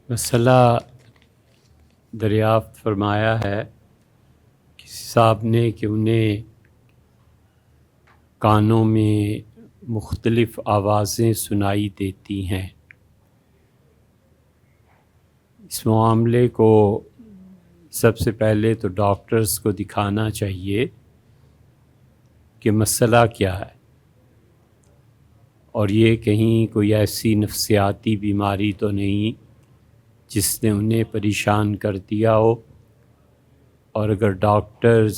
مسئلہ دریافت فرمایا ہے کسی صاحب نے کہ انہیں کانوں میں مختلف آوازیں سنائی دیتی ہیں۔ اس معاملے کو سب سے پہلے تو ڈاکٹرز کو دکھانا چاہیے کہ مسئلہ کیا ہے، اور یہ کہیں کوئی ایسی نفسیاتی بیماری تو نہیں جس نے انہیں پریشان کر دیا ہو، اور اگر ڈاکٹرز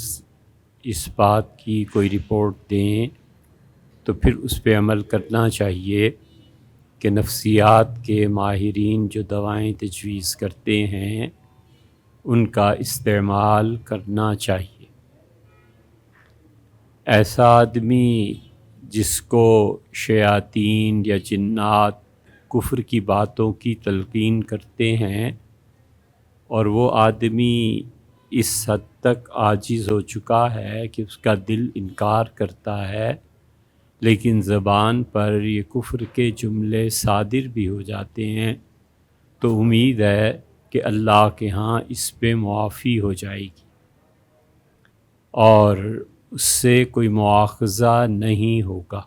اس بات کی کوئی رپورٹ دیں تو پھر اس پہ عمل کرنا چاہیے کہ نفسیات کے ماہرین جو دوائیں تجویز کرتے ہیں ان کا استعمال کرنا چاہیے۔ ایسا آدمی جس کو شیاطین یا جنات کفر کی باتوں کی تلقین کرتے ہیں، اور وہ آدمی اس حد تک عاجز ہو چکا ہے کہ اس کا دل انکار کرتا ہے، لیکن زبان پر یہ کفر کے جملے صادر بھی ہو جاتے ہیں، تو امید ہے کہ اللہ کے ہاں اس پہ معافی ہو جائے گی اور اس سے کوئی مواخذہ نہیں ہوگا،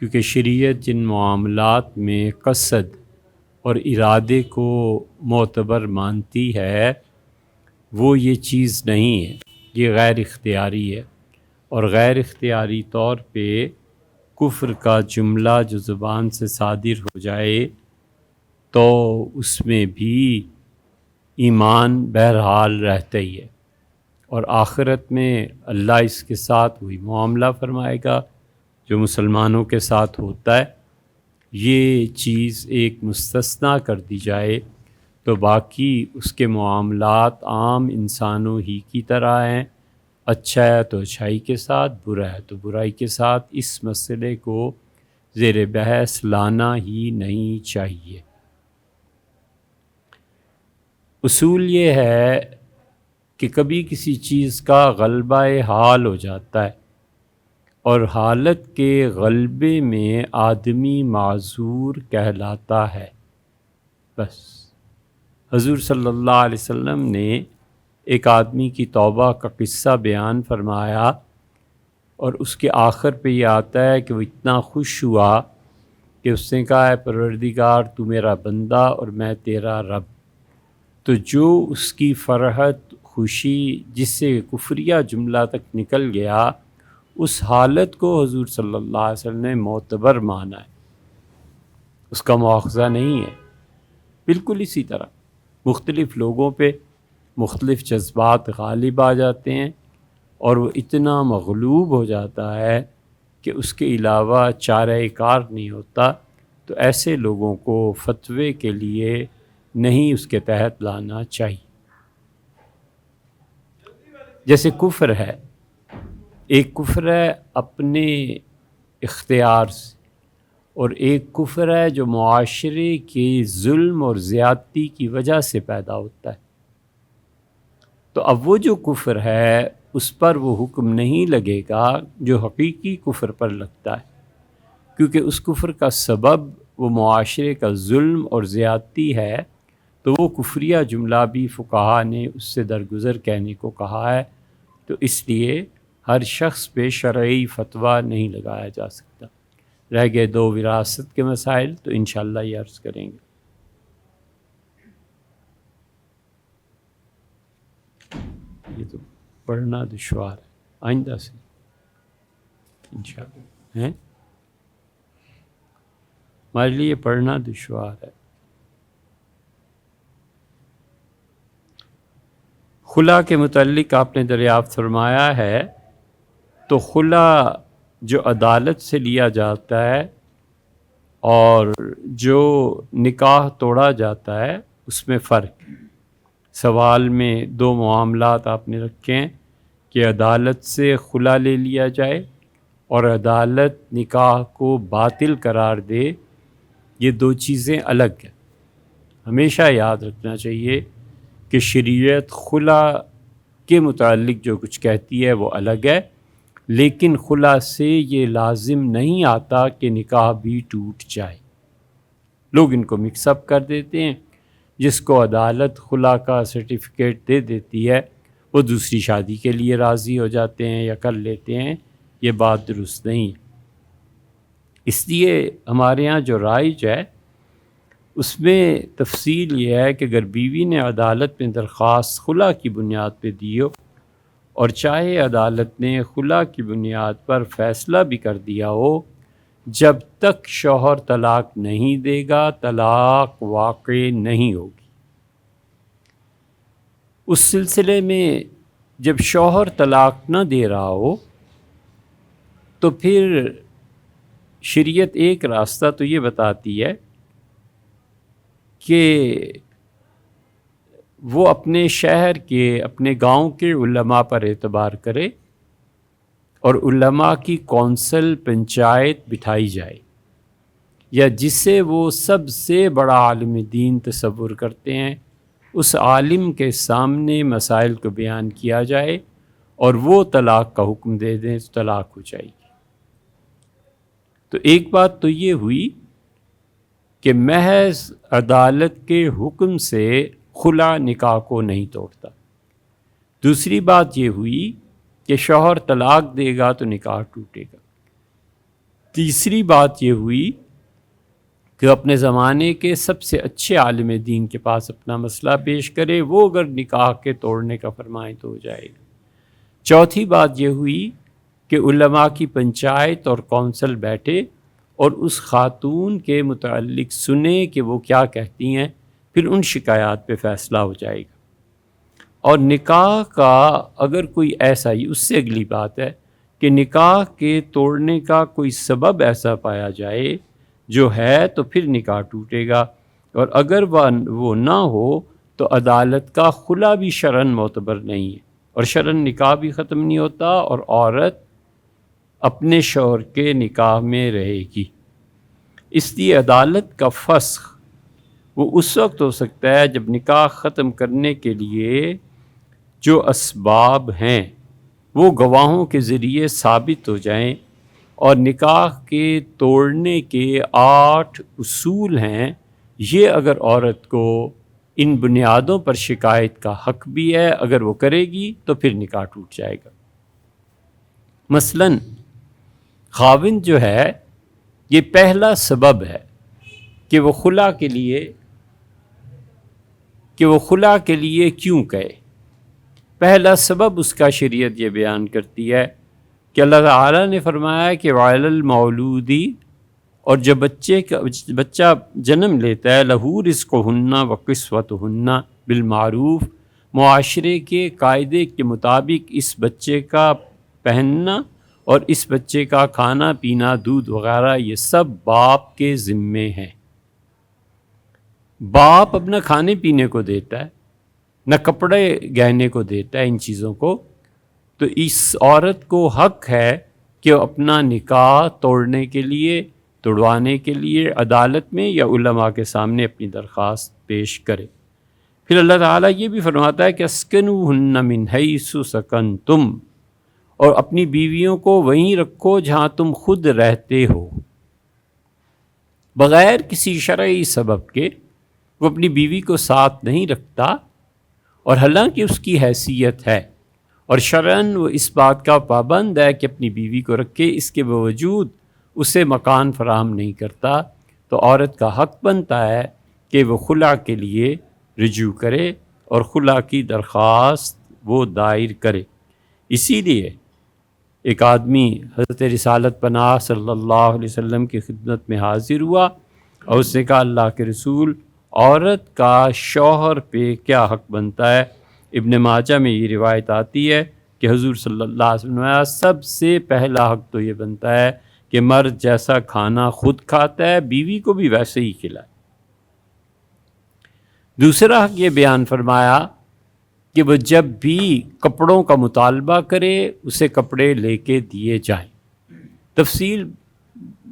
کیونکہ شریعت جن معاملات میں قصد اور ارادے کو معتبر مانتی ہے وہ یہ چیز نہیں ہے، یہ غیر اختیاری ہے، اور غیر اختیاری طور پہ کفر کا جملہ جو زبان سے صادر ہو جائے تو اس میں بھی ایمان بہرحال رہتا ہی ہے، اور آخرت میں اللہ اس کے ساتھ وہی معاملہ فرمائے گا جو مسلمانوں کے ساتھ ہوتا ہے۔ یہ چیز ایک مستثنیٰ کر دی جائے تو باقی اس کے معاملات عام انسانوں ہی کی طرح ہیں، اچھا ہے تو اچھائی کے ساتھ، برا ہے تو برائی کے ساتھ۔ اس مسئلے کو زیر بحث لانا ہی نہیں چاہیے۔ اصول یہ ہے کہ کبھی کسی چیز کا غلبہ حال ہو جاتا ہے، اور حالت کے غلبے میں آدمی معذور کہلاتا ہے۔ بس حضور صلی اللہ علیہ وسلم نے ایک آدمی کی توبہ کا قصہ بیان فرمایا، اور اس کے آخر پہ یہ آتا ہے کہ وہ اتنا خوش ہوا کہ اس نے کہا، اے پروردگار تو میرا بندہ اور میں تیرا رب۔ تو جو اس کی فرحت، خوشی، جس سے کفریہ جملہ تک نکل گیا، اس حالت کو حضور صلی اللہ علیہ وسلم نے معتبر مانا ہے، اس کا مواخذہ نہیں ہے۔ بالکل اسی طرح مختلف لوگوں پہ مختلف جذبات غالب آ جاتے ہیں، اور وہ اتنا مغلوب ہو جاتا ہے کہ اس کے علاوہ چارہ کار نہیں ہوتا، تو ایسے لوگوں کو فتوے کے لیے نہیں اس کے تحت لانا چاہیے۔ جیسے کفر ہے، ایک کفر ہے اپنے اختیار سے، اور ایک کفر ہے جو معاشرے کے ظلم اور زیادتی کی وجہ سے پیدا ہوتا ہے۔ تو اب وہ جو کفر ہے اس پر وہ حکم نہیں لگے گا جو حقیقی کفر پر لگتا ہے، کیونکہ اس کفر کا سبب وہ معاشرے کا ظلم اور زیادتی ہے، تو وہ کفریہ جملہ بھی فقہا نے اس سے درگزر کہنے کو کہا ہے۔ تو اس لیے ہر شخص پہ شرعی فتویٰ نہیں لگایا جا سکتا۔ رہ گئے دو وراثت کے مسائل، تو انشاءاللہ یہ عرض کریں گے۔ یہ تو پڑھنا دشوار ہے، آئندہ سے انشاءاللہ ہیں، ہمارے لیے پڑھنا دشوار ہے۔ خلا کے متعلق آپ نے دریافت فرمایا ہے، تو خلا جو عدالت سے لیا جاتا ہے اور جو نکاح توڑا جاتا ہے اس میں فرق ہے۔ سوال میں دو معاملات آپ نے رکھے ہیں کہ عدالت سے خلا لے لیا جائے اور عدالت نکاح کو باطل قرار دے، یہ دو چیزیں الگ ہیں۔ ہمیشہ یاد رکھنا چاہیے کہ شریعت خلا کے متعلق جو کچھ کہتی ہے وہ الگ ہے، لیکن خلا سے یہ لازم نہیں آتا کہ نکاح بھی ٹوٹ جائے۔ لوگ ان کو مکس اپ کر دیتے ہیں جس کو عدالت خلا کا سرٹیفکیٹ دے دیتی ہے وہ دوسری شادی کے لیے راضی ہو جاتے ہیں یا کر لیتے ہیں، یہ بات درست نہیں ہے۔ اس لیے ہمارے ہاں جو رائج ہے اس میں تفصیل یہ ہے کہ اگر بیوی نے عدالت میں درخواست خلا کی بنیاد پہ دی ہو اور چاہے عدالت نے خلا کی بنیاد پر فیصلہ بھی کر دیا ہو، جب تک شوہر طلاق نہیں دے گا طلاق واقع نہیں ہوگی۔ اس سلسلے میں جب شوہر طلاق نہ دے رہا ہو تو پھر شریعت ایک راستہ تو یہ بتاتی ہے کہ وہ اپنے شہر کے اپنے گاؤں کے علماء پر اعتبار کرے اور علماء کی کونسل پنچایت بٹھائی جائے، یا جسے وہ سب سے بڑا عالم دین تصور کرتے ہیں اس عالم کے سامنے مسائل کو بیان کیا جائے اور وہ طلاق کا حکم دے دیں تو طلاق ہو جائے گی۔ تو ایک بات تو یہ ہوئی کہ محض عدالت کے حکم سے خلا نکاح کو نہیں توڑتا۔ دوسری بات یہ ہوئی کہ شوہر طلاق دے گا تو نکاح ٹوٹے گا۔ تیسری بات یہ ہوئی کہ اپنے زمانے کے سب سے اچھے عالم دین کے پاس اپنا مسئلہ پیش کرے، وہ اگر نکاح کے توڑنے کا فرمائے تو ہو جائے گا۔ چوتھی بات یہ ہوئی کہ علماء کی پنچایت اور کونسل بیٹھے اور اس خاتون کے متعلق سنے کہ وہ کیا کہتی ہیں، پھر ان شکایات پہ فیصلہ ہو جائے گا۔ اور نکاح کا اگر کوئی ایسا ہی، اس سے اگلی بات ہے کہ نکاح کے توڑنے کا کوئی سبب ایسا پایا جائے جو ہے تو پھر نکاح ٹوٹے گا، اور اگر وہ نہ ہو تو عدالت کا خلا بھی شرعاً معتبر نہیں ہے، اور شرعاً نکاح بھی ختم نہیں ہوتا اور عورت اپنے شوہر کے نکاح میں رہے گی۔ اس لیے عدالت کا فسخ وہ اس وقت ہو سکتا ہے جب نکاح ختم کرنے کے لیے جو اسباب ہیں وہ گواہوں کے ذریعے ثابت ہو جائیں، اور نکاح کے توڑنے کے 8 اصول ہیں، یہ اگر عورت کو ان بنیادوں پر شکایت کا حق بھی ہے، اگر وہ کرے گی تو پھر نکاح ٹوٹ جائے گا۔ مثلاً خاوند جو ہے یہ پہلا سبب ہے کہ وہ خلا کے لیے کیوں کہے۔ پہلا سبب اس کا شریعت یہ بیان کرتی ہے کہ اللہ تعالیٰ نے فرمایا کہ وعلی المولودی، اور جب بچہ جنم لیتا ہے لہو رزقہن و کسوتہن بالمعروف، معاشرے کے قاعدے کے مطابق اس بچے کا پہننا اور اس بچے کا کھانا پینا، دودھ وغیرہ، یہ سب باپ کے ذمے ہیں۔ باپ اپنا کھانے پینے کو دیتا ہے، نہ کپڑے گہنے کو دیتا ہے، ان چیزوں کو، تو اس عورت کو حق ہے کہ وہ اپنا نکاح توڑوانے کے لیے عدالت میں یا علماء کے سامنے اپنی درخواست پیش کرے۔ پھر اللہ تعالیٰ یہ بھی فرماتا ہے کہ اسکنوہن من حیث سکنتم، اور اپنی بیویوں کو وہیں رکھو جہاں تم خود رہتے ہو۔ بغیر کسی شرعی سبب کے وہ اپنی بیوی کو ساتھ نہیں رکھتا، اور حالانکہ اس کی حیثیت ہے اور شرعاً وہ اس بات کا پابند ہے کہ اپنی بیوی کو رکھے، اس کے باوجود اسے مکان فراہم نہیں کرتا، تو عورت کا حق بنتا ہے کہ وہ خلا کے لیے رجوع کرے اور خلا کی درخواست وہ دائر کرے۔ اسی لیے ایک آدمی حضرت رسالت پناہ صلی اللہ علیہ وسلم کی خدمت میں حاضر ہوا اور اس نے کہا اللہ کے رسول، عورت کا شوہر پہ کیا حق بنتا ہے؟ ابن ماجہ میں یہ روایت آتی ہے کہ حضور صلی اللہ علیہ وسلم نے سب سے پہلا حق تو یہ بنتا ہے کہ مرد جیسا کھانا خود کھاتا ہے بیوی کو بھی ویسے ہی کھلائے۔ دوسرا حق یہ بیان فرمایا کہ وہ جب بھی کپڑوں کا مطالبہ کرے اسے کپڑے لے کے دیے جائیں۔ تفصیل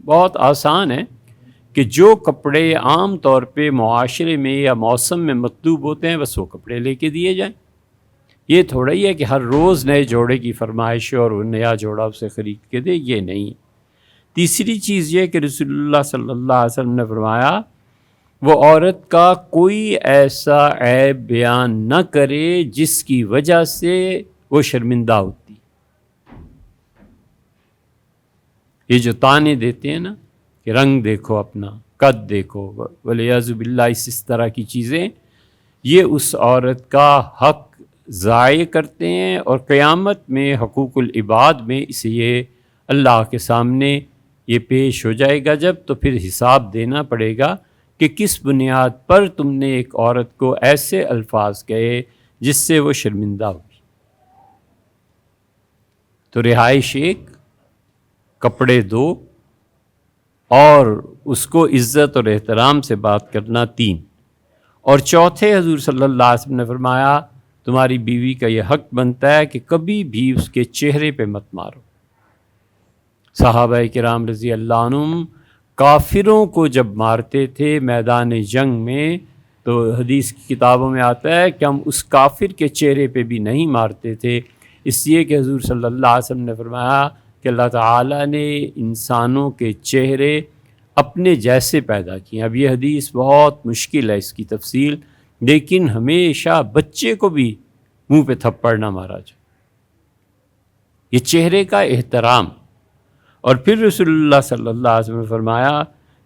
بہت آسان ہے کہ جو کپڑے عام طور پہ معاشرے میں یا موسم میں مطلوب ہوتے ہیں بس وہ کپڑے لے کے دیے جائیں۔ یہ تھوڑا ہی ہے کہ ہر روز نئے جوڑے کی فرمائش اور وہ نیا جوڑا اسے خرید کے دے، یہ نہیں۔ تیسری چیز یہ کہ رسول اللہ صلی اللہ علیہ وسلم نے فرمایا وہ عورت کا کوئی ایسا عیب بیان نہ کرے جس کی وجہ سے وہ شرمندہ ہوتی. یہ جو طعنے دیتے ہیں نا کہ رنگ دیکھو اپنا، قد دیکھو، والیاذ باللہ، اس طرح کی چیزیں، یہ اس عورت کا حق ضائع کرتے ہیں، اور قیامت میں حقوق العباد میں اسے یہ اللہ کے سامنے یہ پیش ہو جائے گا جب، تو پھر حساب دینا پڑے گا کہ کس بنیاد پر تم نے ایک عورت کو ایسے الفاظ کہے جس سے وہ شرمندہ ہوگی. تو رہائش ایک، کپڑے دو، اور اس کو عزت اور احترام سے بات کرنا تین، اور چوتھے حضور صلی اللہ علیہ وسلم نے فرمایا تمہاری بیوی کا یہ حق بنتا ہے کہ کبھی بھی اس کے چہرے پہ مت مارو. صحابہ کرام رضی اللہ عنہم کافروں کو جب مارتے تھے میدان جنگ میں، تو حدیث کی کتابوں میں آتا ہے کہ ہم اس کافر کے چہرے پہ بھی نہیں مارتے تھے، اس لیے کہ حضور صلی اللہ علیہ وسلم نے فرمایا کہ اللہ تعالیٰ نے انسانوں کے چہرے اپنے جیسے پیدا کیے. اب یہ حدیث بہت مشکل ہے اس کی تفصیل، لیکن ہمیشہ بچے کو بھی منہ پہ تھپڑ نہ مارا جائے. یہ چہرے کا احترام. اور پھر رسول اللہ صلی اللہ علیہ وسلم نے فرمایا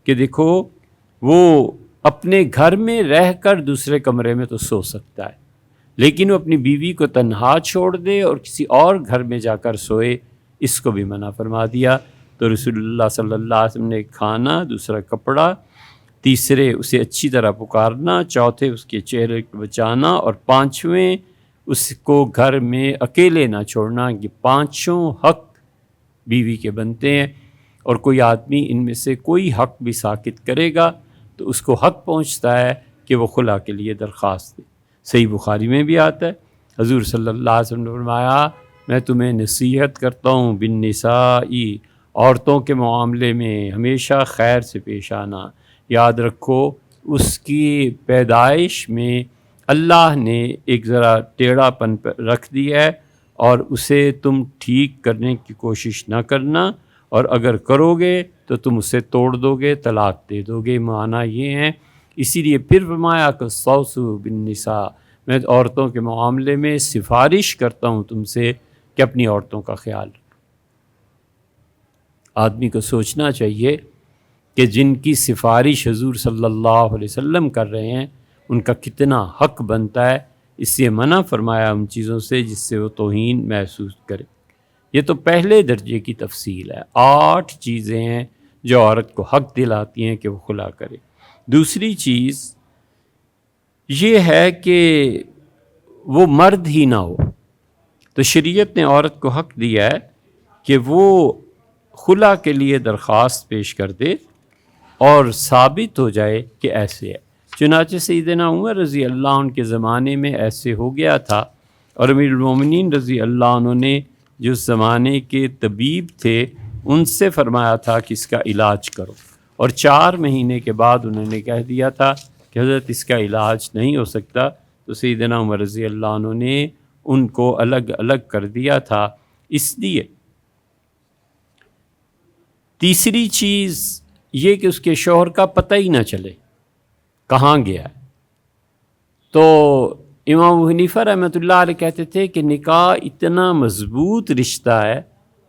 کہ دیکھو وہ اپنے گھر میں رہ کر دوسرے کمرے میں تو سو سکتا ہے، لیکن وہ اپنی بیوی کو تنہا چھوڑ دے اور کسی اور گھر میں جا کر سوئے، اس کو بھی منع فرما دیا. تو رسول اللہ صلی اللہ علیہ وسلم نے کھانا، دوسرا کپڑا، تیسرے اسے اچھی طرح پکارنا، چوتھے اس کے چہرے کو بچانا، اور پانچویں اس کو گھر میں اکیلے نہ چھوڑنا. یہ پانچوں حق بیوی کے بنتے ہیں، اور کوئی آدمی ان میں سے کوئی حق بھی ساقط کرے گا تو اس کو حق پہنچتا ہے کہ وہ خلا کے لیے درخواست دے. صحیح بخاری میں بھی آتا ہے، حضور صلی اللہ علیہ وسلم نے فرمایا میں تمہیں نصیحت کرتا ہوں بالنسائی، عورتوں کے معاملے میں ہمیشہ خیر سے پیش آنا. یاد رکھو اس کی پیدائش میں اللہ نے ایک ذرا ٹیڑھا پن رکھ دیا ہے، اور اسے تم ٹھیک کرنے کی کوشش نہ کرنا، اور اگر کرو گے تو تم اسے توڑ دو گے، طلاق دے دو گے. معنی یہ ہیں. اسی لیے پھر فرمایا کہ استوصوا بالنساء، میں عورتوں کے معاملے میں سفارش کرتا ہوں تم سے کہ اپنی عورتوں کا خیال رکھو. آدمی کو سوچنا چاہیے کہ جن کی سفارش حضور صلی اللہ علیہ وسلم کر رہے ہیں ان کا کتنا حق بنتا ہے. اس سے منع فرمایا ان چیزوں سے جس سے وہ توہین محسوس کرے. یہ تو پہلے درجے کی تفصیل ہے. 8 چیزیں ہیں جو عورت کو حق دلاتی ہیں کہ وہ خلا کرے. دوسری چیز یہ ہے کہ وہ مرد ہی نہ ہو. تو شریعت نے عورت کو حق دیا ہے کہ وہ خلا کے لیے درخواست پیش کر دے اور ثابت ہو جائے کہ ایسے ہے. چنانچہ سیدنا عمر رضی اللہ عنہ کے زمانے میں ایسے ہو گیا تھا، اور امیر المومنین رضی اللہ عنہ نے جو اس زمانے کے طبیب تھے ان سے فرمایا تھا کہ اس کا علاج کرو، اور 4 مہینے کے بعد انہوں نے کہہ دیا تھا کہ حضرت اس کا علاج نہیں ہو سکتا. تو سیدنا عمر رضی اللہ عنہ نے ان کو الگ الگ کر دیا تھا. اس لیے تیسری چیز یہ کہ اس کے شوہر کا پتہ ہی نہ چلے کہاں گیا ہے. تو امام ابو حنیفہ رحمۃ اللہ علیہ کہتے تھے کہ نکاح اتنا مضبوط رشتہ ہے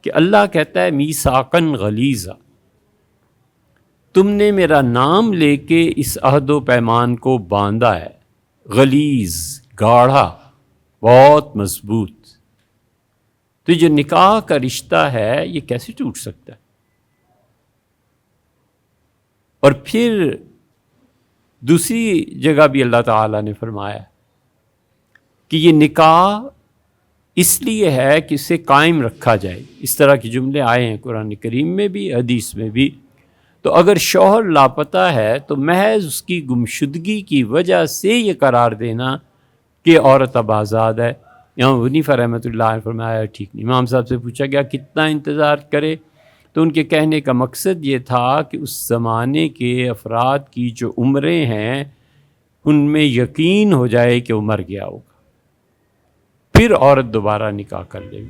کہ اللہ کہتا ہے میثاقاً غلیظا، تم نے میرا نام لے کے اس عہد و پیمان کو باندھا ہے، غلیظ، گاڑھا، بہت مضبوط. تو جو نکاح کا رشتہ ہے یہ کیسے ٹوٹ سکتا ہے؟ اور پھر دوسری جگہ بھی اللہ تعالیٰ نے فرمایا کہ یہ نکاح اس لیے ہے کہ اسے قائم رکھا جائے. اس طرح کے جملے آئے ہیں قرآن کریم میں بھی، حدیث میں بھی. تو اگر شوہر لاپتہ ہے تو محض اس کی گمشدگی کی وجہ سے یہ قرار دینا کہ عورت اب آزاد ہے. امام ابو حنیفہ رحمۃ اللہ علیہ نے فرمایا ٹھیک نہیں. امام صاحب سے پوچھا گیا کتنا انتظار کرے، تو ان کے کہنے کا مقصد یہ تھا کہ اس زمانے کے افراد کی جو عمریں ہیں ان میں یقین ہو جائے کہ وہ مر گیا ہوگا، پھر عورت دوبارہ نکاح کر لے گی.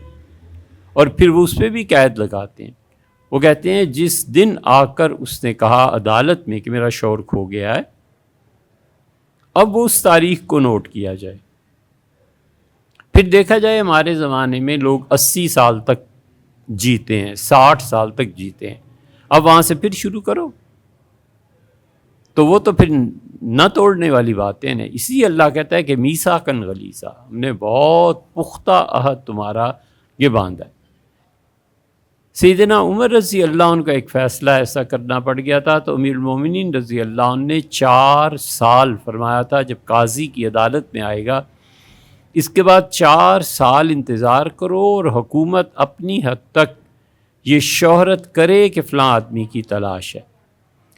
اور پھر وہ اس پہ بھی قید لگاتے ہیں. وہ کہتے ہیں جس دن آ کر اس نے کہا عدالت میں کہ میرا شوہر کھو گیا ہے، اب وہ اس تاریخ کو نوٹ کیا جائے. پھر دیکھا جائے ہمارے زمانے میں لوگ 80 سال تک جیتے ہیں، 60 سال تک جیتے ہیں، اب وہاں سے پھر شروع کرو، تو وہ تو پھر نہ توڑنے والی باتیں ہیں. اسی اللہ کہتا ہے کہ میثاقاً غلیظا، ہم نے بہت پختہ عہد تمہارا یہ باندھا ہے. سیدنا عمر رضی اللہ عنہ کا ایک فیصلہ ایسا کرنا پڑ گیا تھا، تو امیر المومنین رضی اللہ عنہ نے 4 سال فرمایا تھا جب قاضی کی عدالت میں آئے گا، اس کے بعد 4 سال انتظار کرو اور حکومت اپنی حد تک یہ شہرت کرے کہ فلاں آدمی کی تلاش ہے.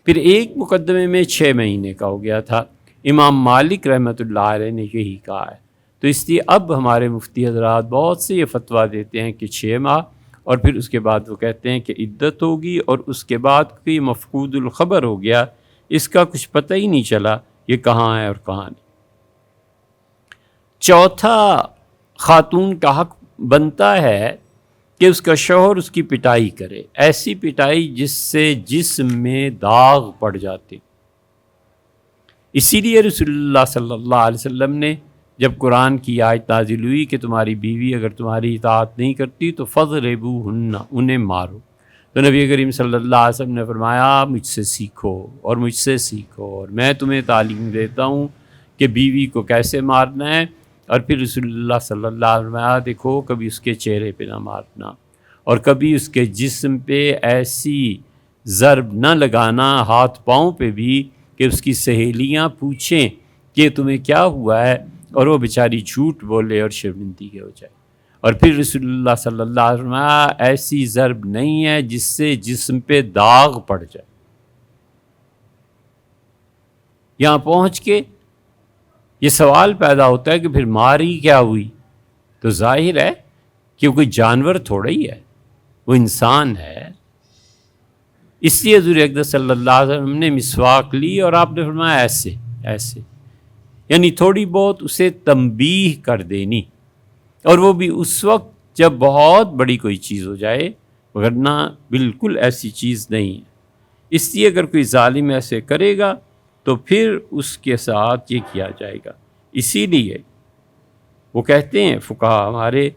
پھر ایک مقدمے میں 6 مہینے کا ہو گیا تھا. امام مالک رحمۃ اللہ علیہ نے یہی کہا ہے. تو اس لیے اب ہمارے مفتی حضرات بہت سے یہ فتویٰ دیتے ہیں کہ 6 ماہ، اور پھر اس کے بعد وہ کہتے ہیں کہ عدت ہوگی، اور اس کے بعد کوئی مفقود الخبر ہو گیا، اس کا کچھ پتہ ہی نہیں چلا یہ کہاں ہے اور کہاں نہیں. چوتھا، خاتون کا حق بنتا ہے کہ اس کا شوہر اس کی پٹائی کرے، ایسی پٹائی جس سے جسم میں داغ پڑ جاتے. اسی لیے رسول اللہ صلی اللہ علیہ وسلم نے جب قرآن کی آیت نازل ہوئی کہ تمہاری بیوی اگر تمہاری اطاعت نہیں کرتی تو فضربوہن، انہیں مارو، تو نبی کریم صلی اللہ علیہ وسلم نے فرمایا مجھ سے سیکھو اور مجھ سے سیکھو، اور میں تمہیں تعلیم دیتا ہوں کہ بیوی کو کیسے مارنا ہے. اور پھر رسول اللہ صلی اللہ علیہ وسلم دیکھو کبھی اس کے چہرے پہ نہ مارنا، اور کبھی اس کے جسم پہ ایسی ضرب نہ لگانا، ہاتھ پاؤں پہ بھی، کہ اس کی سہیلیاں پوچھیں کہ تمہیں کیا ہوا ہے اور وہ بیچاری جھوٹ بولے اور شرمندگی ہو جائے. اور پھر رسول اللہ صلی اللہ علیہ وسلم ایسی ضرب نہیں ہے جس سے جسم پہ داغ پڑ جائے. یہاں پہنچ کے یہ سوال پیدا ہوتا ہے کہ پھر ماری کیا ہوئی؟ تو ظاہر ہے کہ وہ کوئی جانور تھوڑا ہی ہے، وہ انسان ہے. اس لیے حضور اقدس صلی اللہ علیہ وسلم نے مسواک لی اور آپ نے فرمایا ایسے ایسے، یعنی تھوڑی بہت اسے تنبیہ کر دینی، اور وہ بھی اس وقت جب بہت بڑی کوئی چیز ہو جائے، ورنہ بالکل ایسی چیز نہیں ہے. اس لیے اگر کوئی ظالم ایسے کرے گا تو پھر اس کے ساتھ یہ کیا جائے گا. اسی لیے وہ کہتے ہیں فقہا ہمارے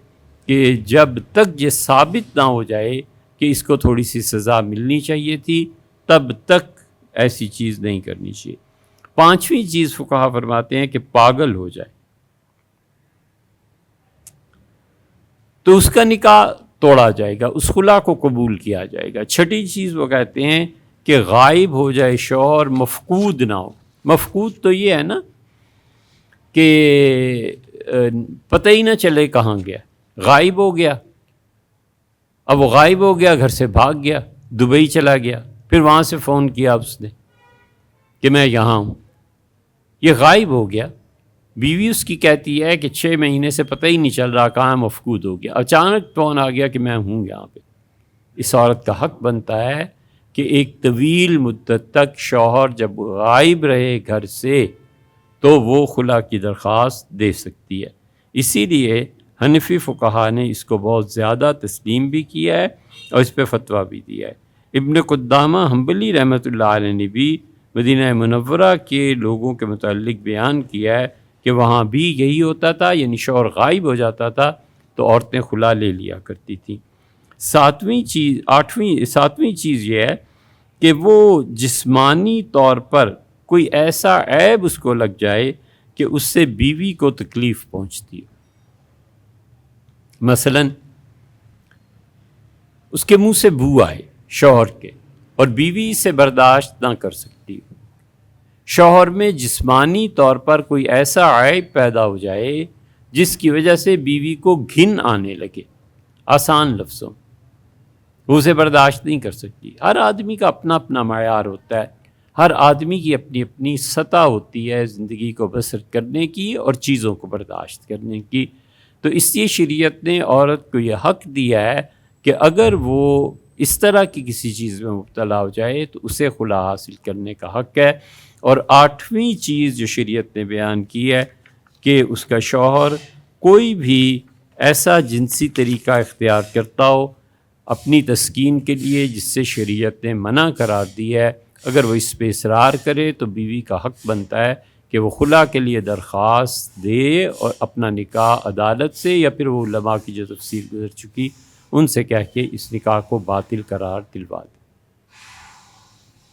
کہ جب تک یہ ثابت نہ ہو جائے کہ اس کو تھوڑی سی سزا ملنی چاہیے تھی، تب تک ایسی چیز نہیں کرنی چاہیے. 5ویں چیز فقہا فرماتے ہیں کہ پاگل ہو جائے تو اس کا نکاح توڑا جائے گا، اس خلا کو قبول کیا جائے گا. 6ٹھی چیز وہ کہتے ہیں کہ غائب ہو جائے شوہر، مفقود نہ ہو. مفقود تو یہ ہے نا کہ پتہ ہی نہ چلے کہاں گیا، غائب ہو گیا. اب وہ غائب ہو گیا، گھر سے بھاگ گیا، دبئی چلا گیا، پھر وہاں سے فون کیا اس نے کہ میں یہاں ہوں، یہ غائب ہو گیا. بیوی اس کی کہتی ہے کہ 6 مہینے سے پتہ ہی نہیں چل رہا کہاں مفقود ہو گیا، اچانک فون آ گیا کہ میں ہوں یہاں پہ. اس عورت کا حق بنتا ہے کہ ایک طویل مدت تک شوہر جب غائب رہے گھر سے تو وہ خلا کی درخواست دے سکتی ہے. اسی لیے حنفی فقہا نے اس کو بہت زیادہ تسلیم بھی کیا ہے اور اس پہ فتویٰ بھی دیا ہے. ابن قدامہ حنبلی رحمۃ اللہ علیہ نے بھی مدینہ منورہ کے لوگوں کے متعلق بیان کیا ہے کہ وہاں بھی یہی ہوتا تھا، یعنی شوہر غائب ہو جاتا تھا تو عورتیں خلا لے لیا کرتی تھیں. 7ویں چیز یہ ہے کہ وہ جسمانی طور پر کوئی ایسا عیب اس کو لگ جائے کہ اس سے بیوی کو تکلیف پہنچتی ہے. مثلا اس کے منہ سے بو آئے شوہر کے اور بیوی اسے برداشت نہ کر سکتی. شوہر میں جسمانی طور پر کوئی ایسا عیب پیدا ہو جائے جس کی وجہ سے بیوی کو گھن آنے لگے، آسان لفظوں وہ اسے برداشت نہیں کر سکتی. ہر آدمی کا اپنا اپنا معیار ہوتا ہے، ہر آدمی کی اپنی اپنی سطح ہوتی ہے زندگی کو بسر کرنے کی اور چیزوں کو برداشت کرنے کی. تو اس لیے شریعت نے عورت کو یہ حق دیا ہے کہ اگر وہ اس طرح کی کسی چیز میں مبتلا ہو جائے تو اسے خلا حاصل کرنے کا حق ہے. اور 8ویں چیز جو شریعت نے بیان کی ہے کہ اس کا شوہر کوئی بھی ایسا جنسی طریقہ اختیار کرتا ہو اپنی تسکین کے لیے جس سے شریعت نے منع قرار دی ہے، اگر وہ اس پہ اصرار کرے تو بیوی کا حق بنتا ہے کہ وہ خلا کے لیے درخواست دے اور اپنا نکاح عدالت سے یا پھر وہ علماء کی جو تفصیل گزر چکی ان سے کہہ کے اس نکاح کو باطل قرار دلوا دے۔